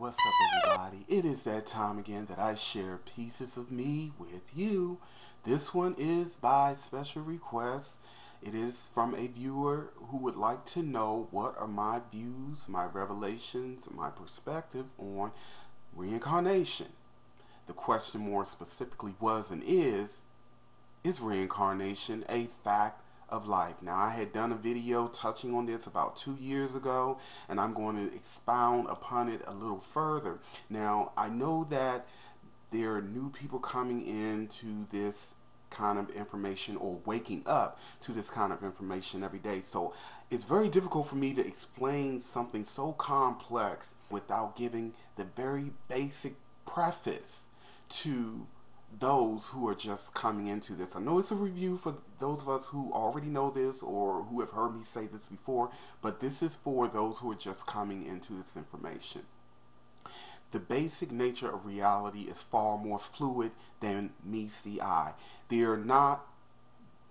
What's up, everybody? It is that time again that I share pieces of me with you. This one is by special request. It is from a viewer who would like to know what are my views, my revelations, my perspective on reincarnation. The question more specifically was and is reincarnation a fact of life? Now, I had done a video touching on this about 2 years ago, and I'm going to expound upon it a little further. Now, I know that there are new people coming into this kind of information or waking up to this kind of information every day. So it's very difficult for me to explain something so complex without giving the very basic preface to those who are just coming into this. I know it's a review for those of us who already know this or who have heard me say this before, but this is for those who are just coming into this information. The basic nature of reality is far more fluid than meets the eye. There are not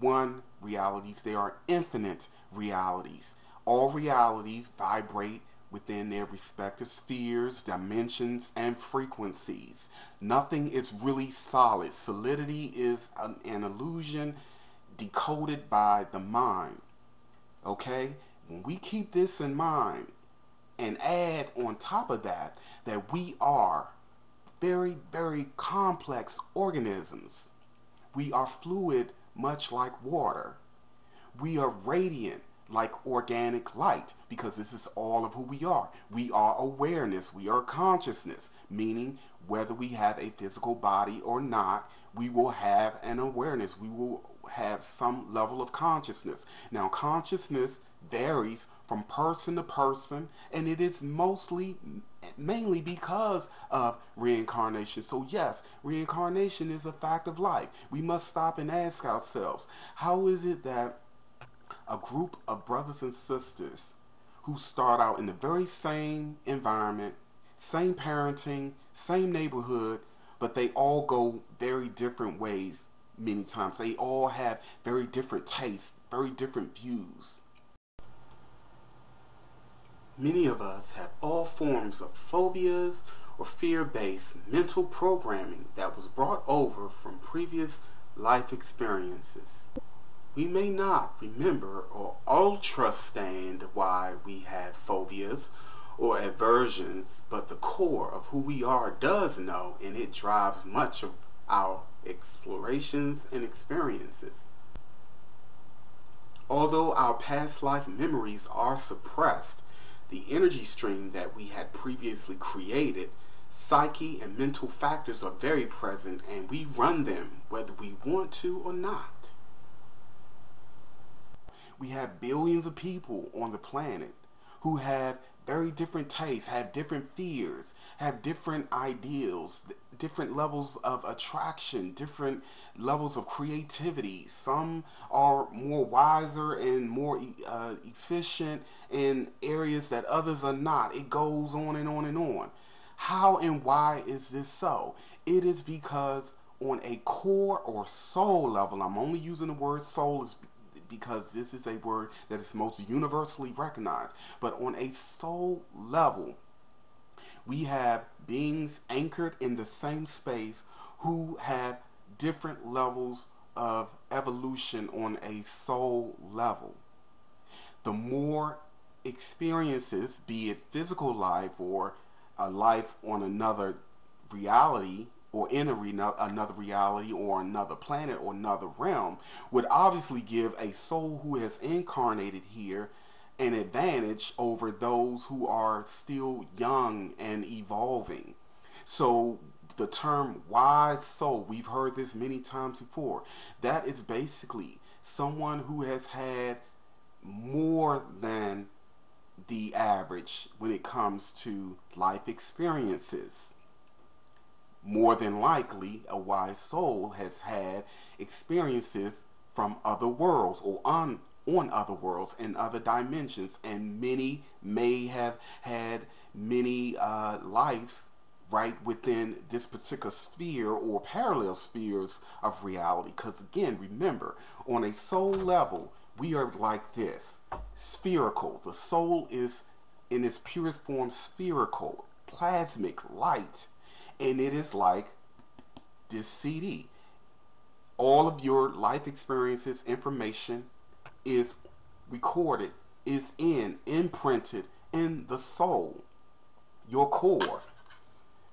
one realities, there are infinite realities. All realities vibrate within their respective spheres, dimensions, and frequencies. Nothing is really solid. Solidity is an illusion decoded by the mind. Okay? When we keep this in mind and add on top of that we are very, very complex organisms. We are fluid, much like water. We are radiant, like organic light, because this is all of who we are. We are awareness, we are consciousness, meaning whether we have a physical body or not, we will have an awareness. We will have some level of consciousness. Now, consciousness varies from person to person, and it is mainly because of reincarnation. So yes, reincarnation is a fact of life. We must stop and ask ourselves, how is it that a group of brothers and sisters who start out in the very same environment, same parenting, same neighborhood, but they all go very different ways many times. They all have very different tastes, very different views. Many of us have all forms of phobias or fear-based mental programming that was brought over from previous life experiences. We may not remember or understand why we have phobias or aversions, but the core of who we are does know, and it drives much of our explorations and experiences. Although our past life memories are suppressed, the energy stream that we had previously created, psyche and mental factors are very present, and we run them whether we want to or not. We have billions of people on the planet who have very different tastes, have different fears, have different ideals, different levels of attraction, different levels of creativity. Some are more wiser and more efficient in areas that others are not. It goes on and on and on. How and why is this so? It is because on a core or soul level, I'm only using the word soul because this is a word that is most universally recognized. But on a soul level, we have beings anchored in the same space who have different levels of evolution on a soul level. The more experiences, be it physical life or a life on another reality, or in another reality or another planet or another realm, would obviously give a soul who has incarnated here an advantage over those who are still young and evolving. So the term wise soul, we've heard this many times before. That is basically someone who has had more than the average when it comes to life experiences. More than likely, a wise soul has had experiences from other worlds or on other worlds and other dimensions, and many may have had many lives right within this particular sphere or parallel spheres of reality. Because again, remember, on a soul level, we are like this, spherical. The soul is in its purest form spherical. plasmic light, and it is like this CD. All of your life experiences, information is recorded, is imprinted in the soul, your core.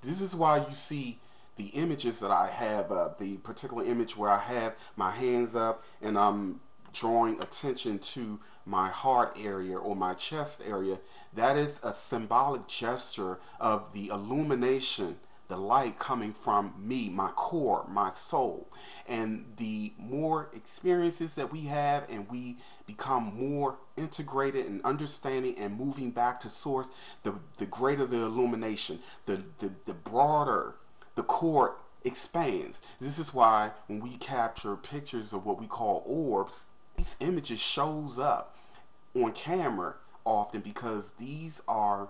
This is why you see the images that I have, the particular image where I have my hands up and I'm drawing attention to my heart area or my chest area. That is a symbolic gesture of the illumination, the light coming from me, my core, my soul. And the more experiences that we have and we become more integrated and understanding and moving back to source, the greater the illumination, the broader the core expands. This is why when we capture pictures of what we call orbs, these images shows up on camera often because these are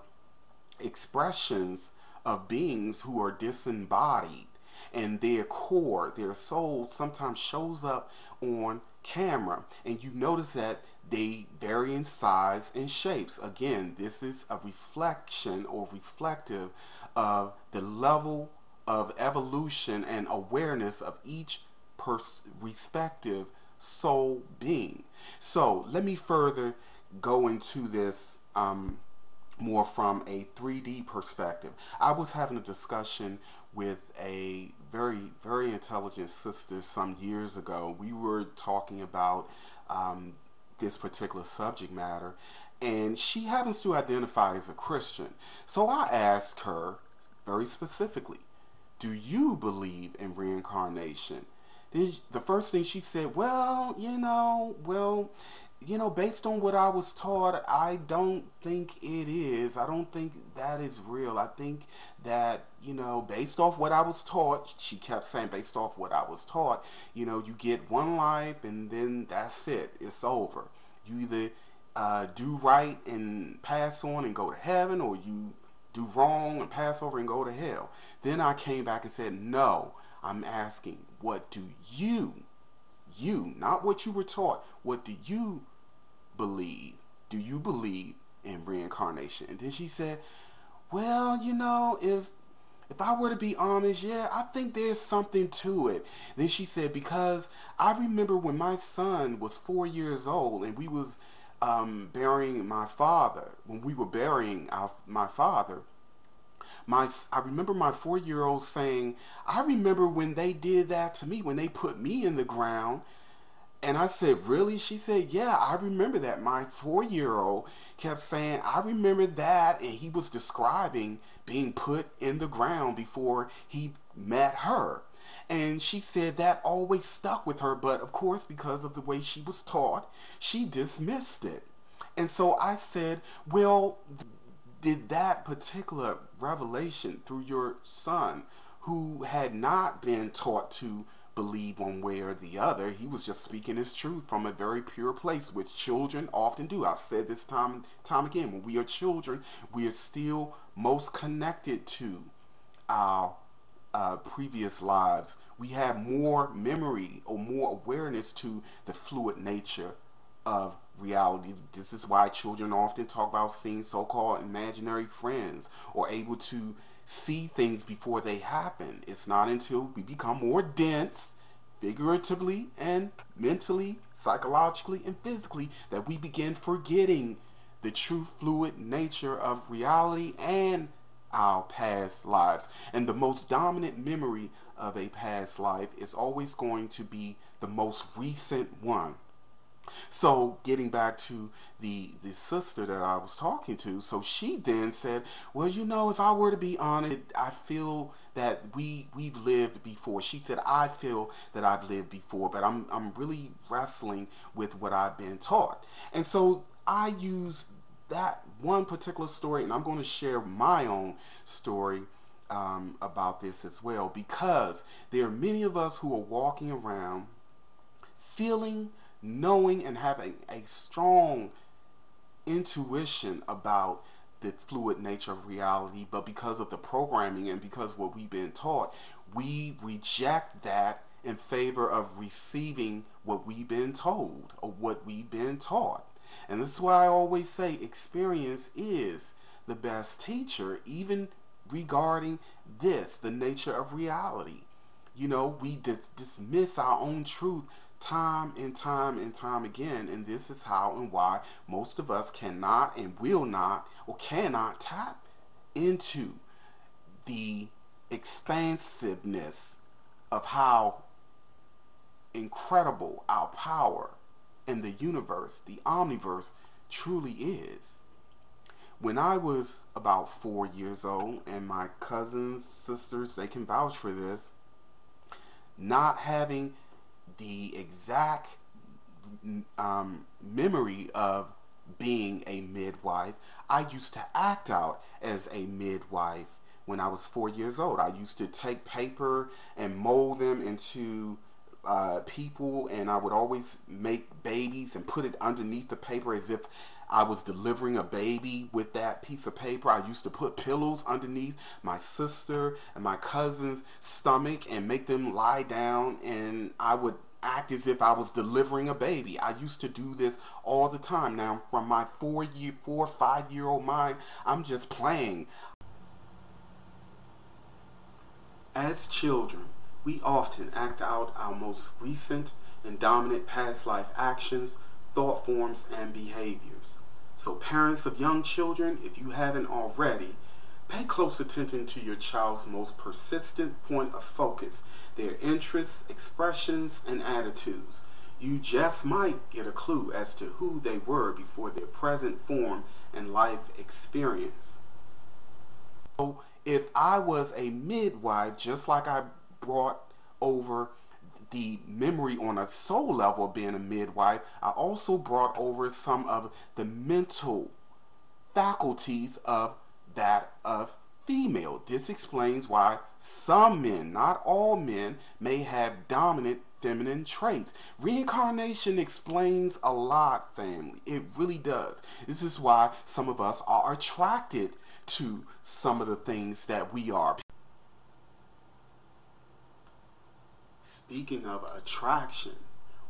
expressions of beings who are disembodied, and their core, their soul sometimes shows up on camera, and you notice that they vary in size and shapes. Again, this is a reflection or reflective of the level of evolution and awareness of each respective soul being. So let me further go into this more from a 3D perspective. I was having a discussion with a very intelligent sister some years ago. We were talking about this particular subject matter, and she happens to identify as a Christian. So I asked her very specifically, do you believe in reincarnation? Then the first thing she said, well, based on what I was taught, I don't think it is. I don't think that is real. I think that, based off what I was taught, she kept saying, based off what I was taught, you get one life and then that's it. It's over. You either do right and pass on and go to heaven, or you do wrong and pass over and go to hell. Then I came back and said, no, I'm asking, what do you, not what you were taught, what do you believe? Do you believe in reincarnation? And then she said, well, if I were to be honest, yeah, I think there's something to it. Then she said, because I remember when my son was 4 years old and we was burying my father, when we were burying my father, I remember my 4-year-old saying, I remember when they did that to me, when they put me in the ground. And I said, really? She said, yeah, I remember that. My 4-year-old kept saying, I remember that. And he was describing being put in the ground before he met her. And she said that always stuck with her. But of course, because of the way she was taught, she dismissed it. And so I said, well, did that particular revelation through your son, who had not been taught to believe one way or the other, he was just speaking his truth from a very pure place, which children often do. I've said this time and time again, when we are children, we are still most connected to our previous lives. We have more memory or more awareness to the fluid nature of reality. This is why children often talk about seeing so-called imaginary friends, or able to see things before they happen. It's not until we become more dense, figuratively and mentally, psychologically and physically, that we begin forgetting the true fluid nature of reality and our past lives. And the most dominant memory of a past life is always going to be the most recent one. So getting back to the sister that I was talking to, so she then said, well, if I were to be honest, I feel that we've lived before. She said, I feel that I've lived before, but I'm really wrestling with what I've been taught. And so I use that one particular story, and I'm going to share my own story about this as well, because there are many of us who are walking around feeling, knowing, and having a strong intuition about the fluid nature of reality, but because of the programming and because what we've been taught, we reject that in favor of receiving what we've been told or what we've been taught. And this is why I always say experience is the best teacher, even regarding this, the nature of reality. You know, we dismiss our own truth time and time and time again, and this is how and why most of us cannot and will not or cannot tap into the expansiveness of how incredible our power in the universe, the omniverse, truly is. When I was about 4 years old, and my cousins, sisters, they can vouch for this, not having the exact memory of being a midwife, I used to act out as a midwife when I was 4 years old. I used to take paper and mold them into people, and I would always make babies and put it underneath the paper as if I was delivering a baby with that piece of paper. I used to put pillows underneath my sister and my cousin's stomach and make them lie down, and I would act as if I was delivering a baby. I used to do this all the time. Now, from my 5-year-old mind, I'm just playing. As children, we often act out our most recent and dominant past life actions, thought forms, and behaviors. So parents of young children, if you haven't already, pay close attention to your child's most persistent point of focus, their interests, expressions, and attitudes. You just might get a clue as to who they were before their present form and life experience. So if I was a midwife, just like I brought over the memory on a soul level of being a midwife, I also brought over some of the mental faculties of that of female. This explains why some men, not all men, may have dominant feminine traits. Reincarnation explains a lot, family. It really does. This is why some of us are attracted to some of the things that we are. Speaking of attraction,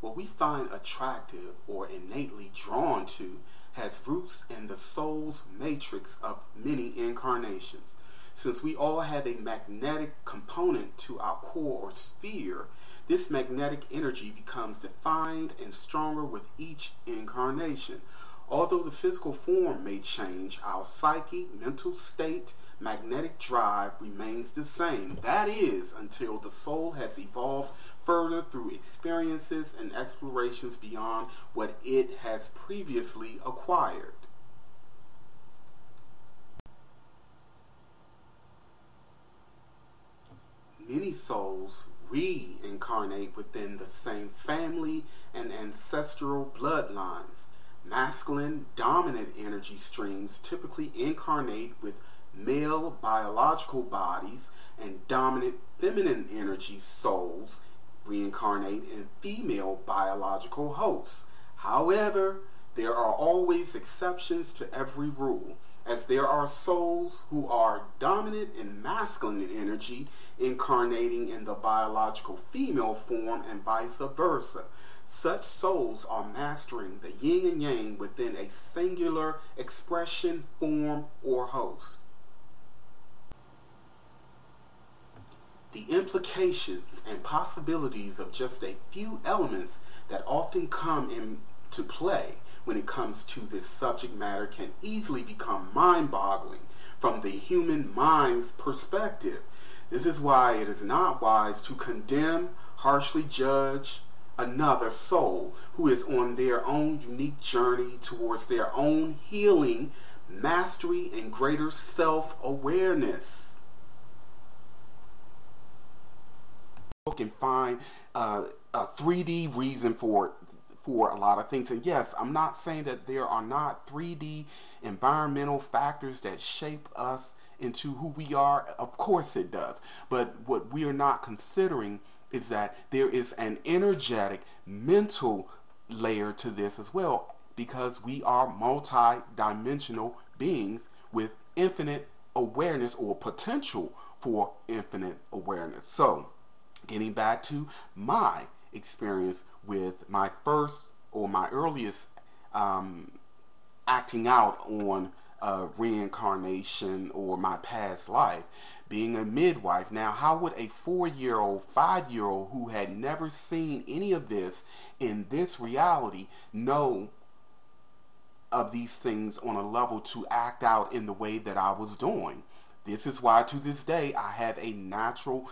what we find attractive or innately drawn to has roots in the soul's matrix of many incarnations. Since we all have a magnetic component to our core or sphere, this magnetic energy becomes defined and stronger with each incarnation. Although the physical form may change, our psyche, mental state, magnetic drive remains the same. That is, until the soul has evolved further through experiences and explorations beyond what it has previously acquired. Many souls reincarnate within the same family and ancestral bloodlines. Masculine dominant energy streams typically incarnate with male biological bodies, and dominant feminine energy souls reincarnate in female biological hosts. However, there are always exceptions to every rule, as there are souls who are dominant in masculine energy incarnating in the biological female form and vice versa. Such souls are mastering the yin and yang within a singular expression, form, or host. The implications and possibilities of just a few elements that often come into play when it comes to this subject matter can easily become mind-boggling from the human mind's perspective. This is why it is not wise to condemn, harshly judge another soul who is on their own unique journey towards their own healing, mastery, and greater self-awareness. Can find a 3D reason for a lot of things. And yes, I'm not saying that there are not 3D environmental factors that shape us into who we are. Of course it does. But what we are not considering is that there is an energetic mental layer to this as well, because we are multi-dimensional beings with infinite awareness or potential for infinite awareness. So getting back to my experience with my first or my earliest acting out on reincarnation or my past life, being a midwife. Now, how would a 4-year-old, 5-year-old who had never seen any of this in this reality know of these things on a level to act out in the way that I was doing? This is why to this day I have a natural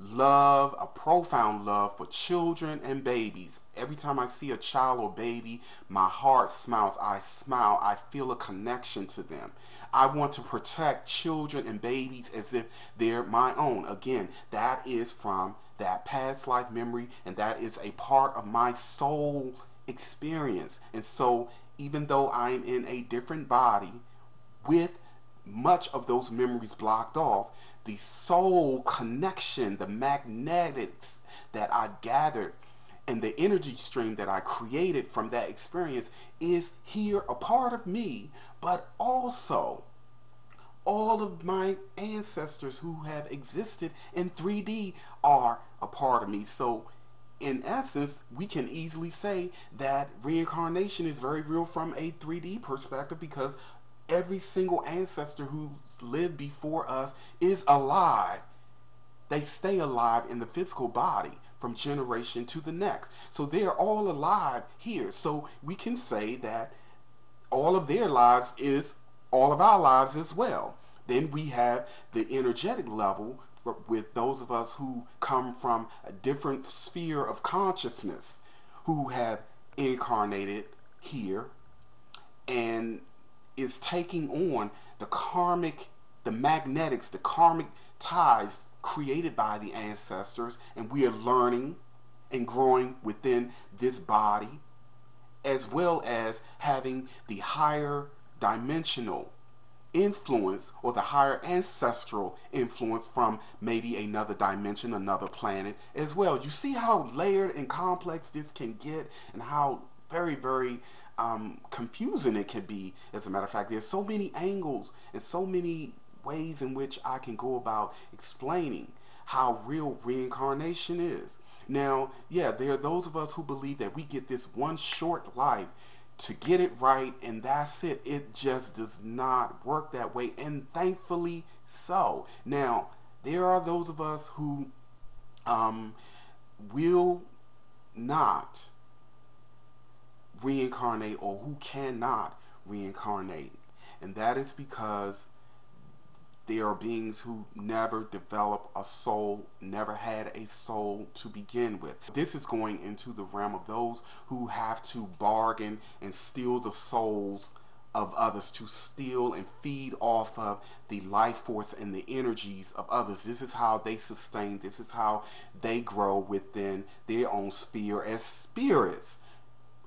love, a profound love for children and babies. Every time I see a child or baby, my heart smiles. I smile. I feel a connection to them. I want to protect children and babies as if they're my own. Again, that is from that past life memory, and that is a part of my soul experience. And so, even though I'm in a different body with much of those memories blocked off, the soul connection, the magnetics that I gathered, and the energy stream that I created from that experience is here, a part of me, but also all of my ancestors who have existed in 3D are a part of me. So in essence, we can easily say that reincarnation is very real from a 3D perspective, because every single ancestor who's lived before us is alive. They stay alive in the physical body from generation to the next. So they're all alive here. So we can say that all of their lives is all of our lives as well. Then we have the energetic level with those of us who come from a different sphere of consciousness, who have incarnated here and is taking on the karmic, the magnetics, the karmic ties created by the ancestors, and we are learning and growing within this body, as well as having the higher dimensional influence or the higher ancestral influence from maybe another dimension, another planet as well. You see how layered and complex this can get, and how very, very confusing it can be. As a matter of fact, there's so many angles and so many ways in which I can go about explaining how real reincarnation is. Now, yeah, there are those of us who believe that we get this one short life to get it right and that's it. It just does not work that way, and thankfully so. Now, there are those of us who will not reincarnate, or who cannot reincarnate, and that is because there are beings who never develop a soul, never had a soul to begin with. This is going into the realm of those who have to bargain and steal the souls of others, to steal and feed off of the life force and the energies of others. This is how they sustain, this is how they grow within their own sphere as spirits.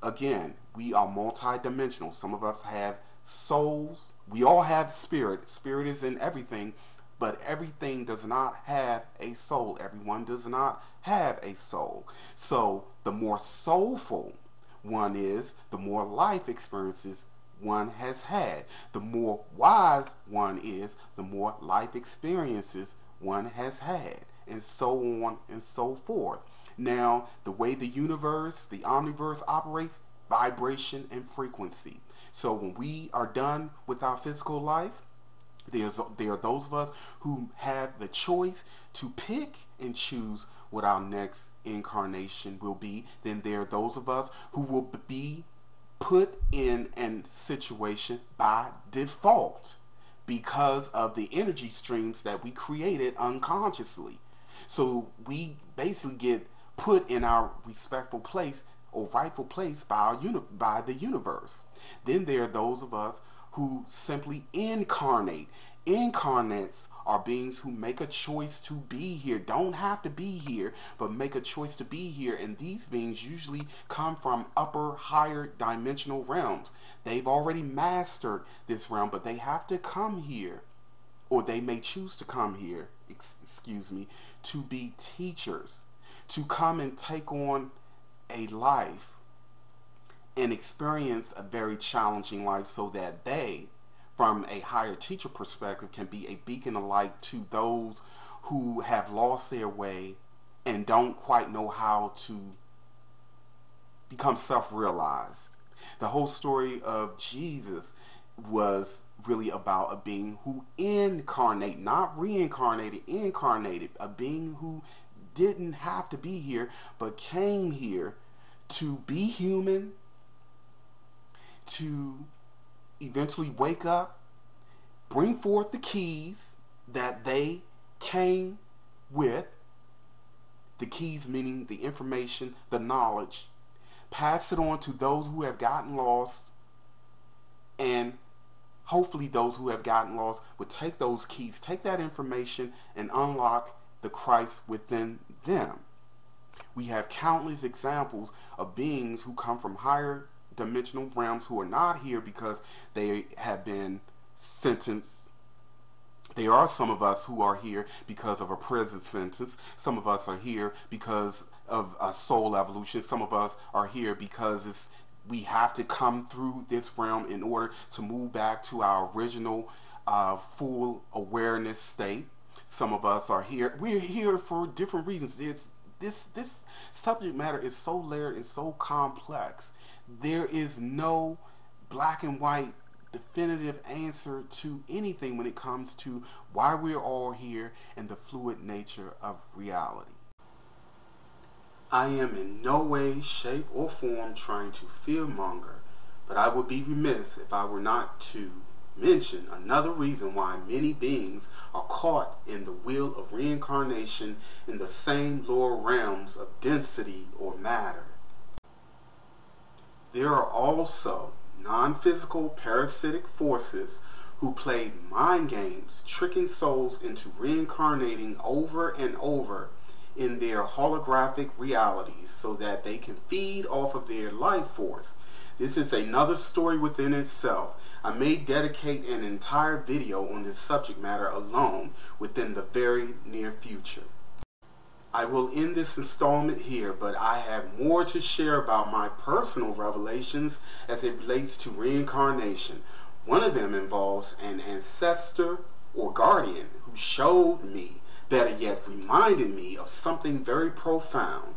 Again, we are multidimensional. Some of us have souls. We all have spirit. Spirit is in everything, but everything does not have a soul. Everyone does not have a soul. So the more soulful one is, the more life experiences one has had. The more wise one is, the more life experiences one has had, and so on and so forth. Now, the way the universe, the omniverse operates, vibration and frequency. So when we are done with our physical life, there are those of us who have the choice to pick and choose what our next incarnation will be. Then there are those of us who will be put in a situation by default because of the energy streams that we created unconsciously. So we basically get put in our respectful place or rightful place by the universe. Then there are those of us who simply incarnate. Incarnates are beings who make a choice to be here, don't have to be here, but make a choice to be here. And these beings usually come from upper, higher dimensional realms. They've already mastered this realm, but they have to come here, or they may choose to come here, excuse me, to be teachers, to come and take on a life and experience a very challenging life, so that they, from a higher teacher perspective, can be a beacon of light to those who have lost their way and don't quite know how to become self-realized. The whole story of Jesus was really about a being who incarnate, not reincarnated, incarnated, a being who didn't have to be here, but came here to be human, to eventually wake up, bring forth the keys that they came with, the keys meaning the information, the knowledge, pass it on to those who have gotten lost, and hopefully those who have gotten lost would take those keys, take that information, and unlock the Christ within them. We have countless examples of beings who come from higher dimensional realms who are not here because they have been sentenced. There are some of us who are here because of a prison sentence. Some of us are here because of a soul evolution. Some of us are here because we have to come through this realm in order to move back to our original full awareness state. Some of us are here. We're here for different reasons. This subject matter is so layered and so complex. There is no black and white definitive answer to anything when it comes to why we're all here and the fluid nature of reality. I am in no way, shape, or form trying to fearmonger, but I would be remiss if I were not to mention another reason why many beings are caught in the wheel of reincarnation in the same lower realms of density or matter. There are also non-physical parasitic forces who play mind games, tricking souls into reincarnating over and over in their holographic realities so that they can feed off of their life force. This is another story within itself. I may dedicate an entire video on this subject matter alone within the very near future. I will end this installment here, but I have more to share about my personal revelations as it relates to reincarnation. One of them involves an ancestor or guardian who showed me, better yet reminded me of something very profound.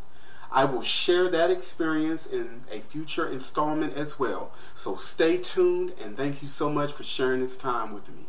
I will share that experience in a future installment as well. So stay tuned, and thank you so much for sharing this time with me.